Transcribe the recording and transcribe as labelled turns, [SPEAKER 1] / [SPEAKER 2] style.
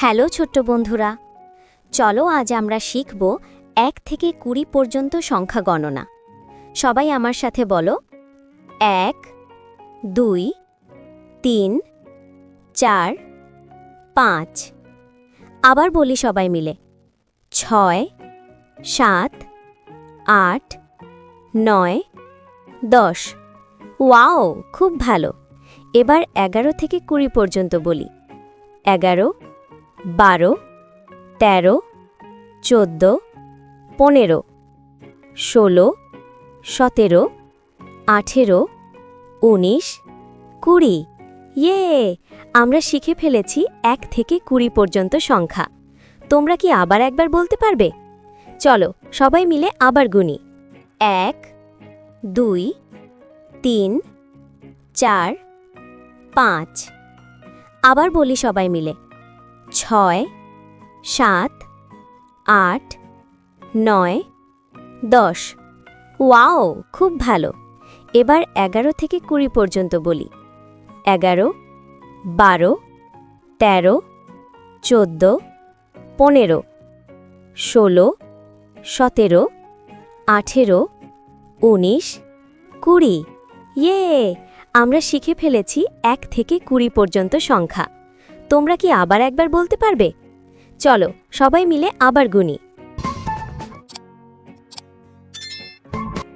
[SPEAKER 1] Hello ছোট্ট বন্ধুরা, চলো আজ আমরা শিখব ১ থেকে ২০ পর্যন্ত সংখ্যা গণনা। সবাই আমার সাথে বলো ১, ২, ৩, ৪, ৫। আবার বলি সবাই মিলে ৬, ৭, ৮, ৯, ১০। ওয়াও, খুব ভালো। এবার ১১ থেকে ২০ পর্যন্ত বলি ১১, ১২, ১৩, ১৪, ১৫, ১৬, ১৭, ১৮, ১৯, ২০। ইয়ে, আমরা শিখে ফেলেছি ১ থেকে ২০ পর্যন্ত সংখ্যা। তোমরা কি আবার একবার বলতে পারবে? চলো সবাই মিলে আবার গুনি ১, ২, ৩, ৪, ৫। আবার বলি সবাই মিলে ৬, ৭, ৮, ৯, ১০। ওয়াও, খুব ভালো। এবার ১১ থেকে ২০ পর্যন্ত বলি ১১, ১২, ১৩, ১৪, ১৫, ১৬, ১৭, ১৮, ১৯, ২০। ইয়ে, আমরা শিখে ফেলেছি ১ থেকে ২০ পর্যন্ত সংখ্যা। তোমরা কি আবার একবার বলতে পারবে? চলো সবাই মিলে আবার গুনি